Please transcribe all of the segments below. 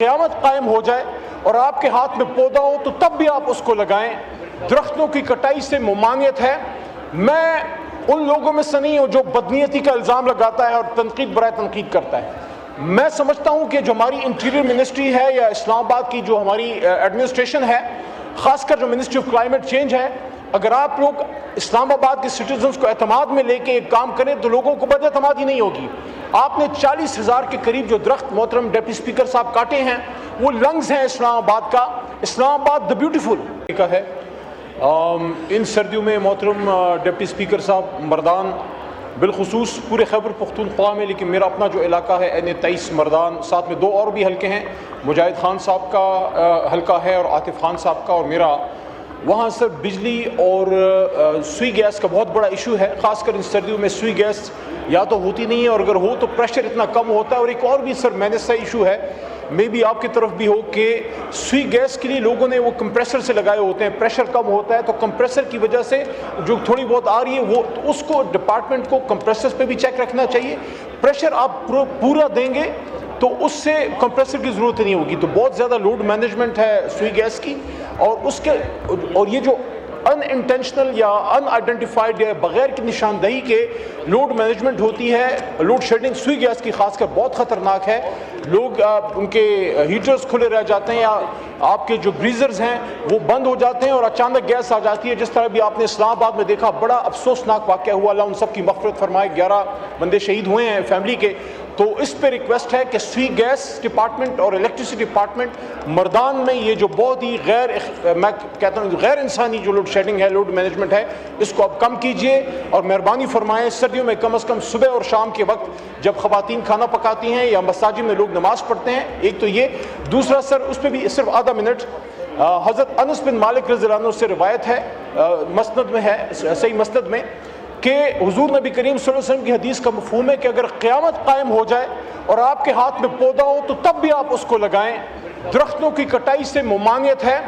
قیامت قائم ہو جائے اور آپ کے ہاتھ میں پودا ہو تو تب بھی آپ اس کو لگائیں۔ درختوں کی کٹائی سے ممانعت ہے۔ میں ان لوگوں میں سے نہیں ہوں جو بدنیتی کا الزام لگاتا ہے اور تنقید برائے تنقید کرتا ہے۔ میں سمجھتا ہوں کہ جو ہماری انٹیریئر منسٹری ہے یا اسلام آباد کی جو ہماری ایڈمنسٹریشن ہے، خاص کر جو منسٹری آف کلائمیٹ چینج ہے، اگر آپ لوگ اسلام آباد کے سٹیزنز کو اعتماد میں لے کے ایک کام کریں تو لوگوں کو بد اعتمادی نہیں ہوگی۔ آپ نے 40,000 کے قریب جو درخت محترم ڈپٹی اسپیکر صاحب کاٹے ہیں، وہ لنگز ہیں اسلام آباد کا۔ اسلام آباد دا بیوٹیفل کا ہے۔ ان سردیوں میں محترم ڈپٹی اسپیکر صاحب، مردان بالخصوص پورے خیبر پختونخوا میں، لیکن میرا اپنا جو علاقہ ہے N23 مردان، ساتھ میں 2 اور بھی حلقے ہیں، مجاہد خان صاحب کا حلقہ ہے اور عاطف خان صاحب کا اور میرا، وہاں سر بجلی اور سوئی گیس کا بہت بڑا ایشو ہے۔ خاص کر ان سردیوں میں سوئی گیس یا تو ہوتی نہیں ہے، اور اگر ہو تو پریشر اتنا کم ہوتا ہے۔ اور ایک اور بھی سر مینس سا ایشو ہے، میں بھی آپ کی طرف بھی ہو، کہ سوئی گیس کے لیے لوگوں نے وہ کمپریسر سے لگائے ہوتے ہیں، پریشر کم ہوتا ہے، تو کمپریسر کی وجہ سے جو تھوڑی بہت آ رہی ہے وہ اس کو ڈپارٹمنٹ کو کمپریسر پہ بھی چیک رکھنا چاہیے۔ پریشر آپ پورا دیں گے تو اس سے کمپریسر کی ضرورت نہیں ہوگی۔ تو بہت زیادہ لوڈ مینجمنٹ ہے سوئی گیس کی، اور یہ جو ان انٹینشنل یا ان آئیڈینٹیفائڈ یا بغیر کی نشاندہی کے لوڈ مینجمنٹ ہوتی ہے، لوڈ شیڈنگ سوئی گیس کی خاص کر بہت خطرناک ہے۔ لوگ ان کے ہیٹرز کھلے رہ جاتے ہیں یا آپ کے جو گریزرز ہیں وہ بند ہو جاتے ہیں اور اچانک گیس آ جاتی ہے، جس طرح بھی آپ نے اسلام آباد میں دیکھا، بڑا افسوسناک واقعہ ہوا۔ اللہ ان سب کی مغفرت فرمائے، 11 بندے شہید ہوئے ہیں فیملی کے۔ تو اس پہ ریکویسٹ ہے کہ سوئی گیس ڈپارٹمنٹ اور الیکٹریسٹی ڈپارٹمنٹ مردان میں یہ جو بہت ہی میں کہتا ہوں غیر انسانی جو لوڈ شیڈنگ ہے، لوڈ مینجمنٹ ہے، اس کو اب کم کیجئے اور مہربانی فرمائیں سردیوں میں کم از کم صبح اور شام کے وقت جب خواتین کھانا پکاتی ہیں یا مساجد میں لوگ نماز پڑھتے ہیں۔ ایک تو یہ، دوسرا سر اس پہ بھی صرف آدھا منٹ، حضرت انس بن مالک رضی اللہ عنہ سے روایت ہے، مسند میں ہے، صحیح مسند میں، کہ حضور نبی کریم صلی اللہ علیہ وسلم کی حدیث کا مفہوم ہے کہ اگر قیامت قائم ہو جائے اور آپ کے ہاتھ میں پودا ہو تو تب بھی آپ اس کو لگائیں۔ درختوں کی کٹائی سے ممانعت ہے۔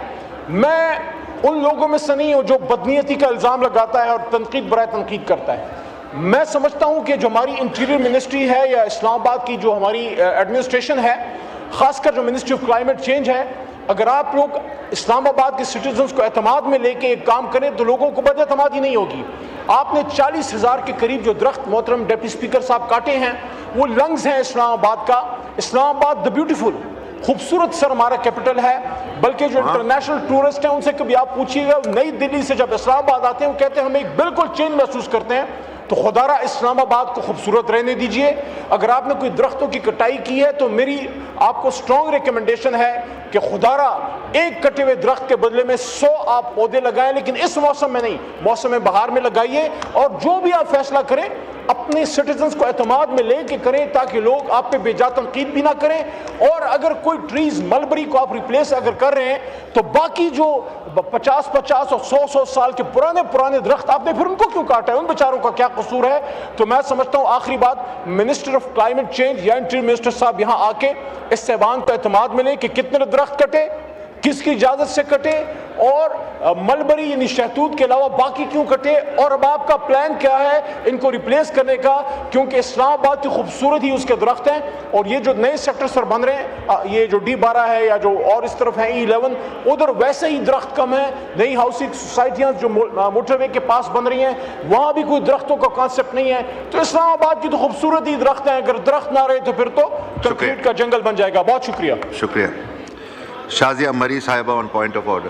میں ان لوگوں میں سے نہیں ہوں جو بدنیتی کا الزام لگاتا ہے اور تنقید برائے تنقید کرتا ہے۔ میں سمجھتا ہوں کہ جو ہماری انٹیریئر منسٹری ہے یا اسلام آباد کی جو ہماری ایڈمنسٹریشن ہے، خاص کر جو منسٹری آف کلائمیٹ چینج ہے، اگر آپ لوگ اسلام آباد کے سٹیزنز کو اعتماد میں لے کے ایک کام کریں تو لوگوں کو بد اعتمادی نہیں ہوگی۔ آپ نے 40,000 کے قریب جو درخت محترم ڈپٹی اسپیکر صاحب کاٹے ہیں، وہ لنگز ہیں اسلام آباد کا۔ اسلام آباد دا بیوٹیفل، خوبصورت سر ہمارا کیپٹل ہے، بلکہ جو انٹرنیشنل ٹورسٹ ہیں ان سے کبھی آپ پوچھیے گا، نئی دلی سے جب اسلام آباد آتے ہیں وہ کہتے ہیں ہم ایک بالکل چینج محسوس کرتے ہیں۔ تو خدا را اسلام آباد کو خوبصورت رہنے دیجئے۔ اگر آپ نے کوئی درختوں کی کٹائی کی ہے تو میری آپ کو سٹرونگ ریکمنڈیشن ہے کہ خدا را ایک کٹے ہوئے درخت کے بدلے میں 100 آپ پودے لگائیں، لیکن اس موسم میں نہیں، موسم بہار میں لگائیے۔ اور جو بھی آپ فیصلہ کریں اپنے سٹیزنز کو اعتماد میں لے کے کریں تاکہ لوگ آپ پہ بے جا تنقید بھی نہ کریں۔ اور اگر کوئی ٹریز ملبری کو آپ ریپلیس اگر کر رہے ہیں تو باقی جو 50 اور 100 سال کے پرانے درخت آپ نے پھر ان کو کیوں کاٹا ہے؟ ان بیچاروں کا کیا قصور ہے؟ تو میں سمجھتا ہوں آخری بات، منسٹر آف کلائمیٹ چینج یا انٹیریئر منسٹر صاحب یہاں آ کے اس ایوان کو اعتماد میں لیں کہ کتنے درخت کٹے، کس کی اجازت سے کٹے، اور ملبری یعنی شہتوت کے علاوہ باقی کیوں کٹے، اور اب آپ کا پلان کیا ہے ان کو ریپلیس کرنے کا، کیونکہ اسلام آباد کی خوبصورت ہی اس کے درخت ہیں۔ اور یہ جو نئے سیکٹر سر بن رہے ہیں، یہ جو D12 ہے یا جو اور اس طرف ہیں E11، ادھر ویسے ہی درخت کم ہیں۔ نئی ہاؤسنگ سوسائٹیاں جو موٹر وے کے پاس بن رہی ہیں وہاں بھی کوئی درختوں کا کانسیپٹ نہیں ہے۔ تو اسلام آباد کی تو خوبصورت ہی درخت ہیں، اگر درخت نہ رہے تو پھر تو کنکریٹ کا جنگل بن جائے گا۔ بہت شکریہ۔ شکریہ۔ شازیہ مری صاحبہ آن پوائنٹ آف آرڈر۔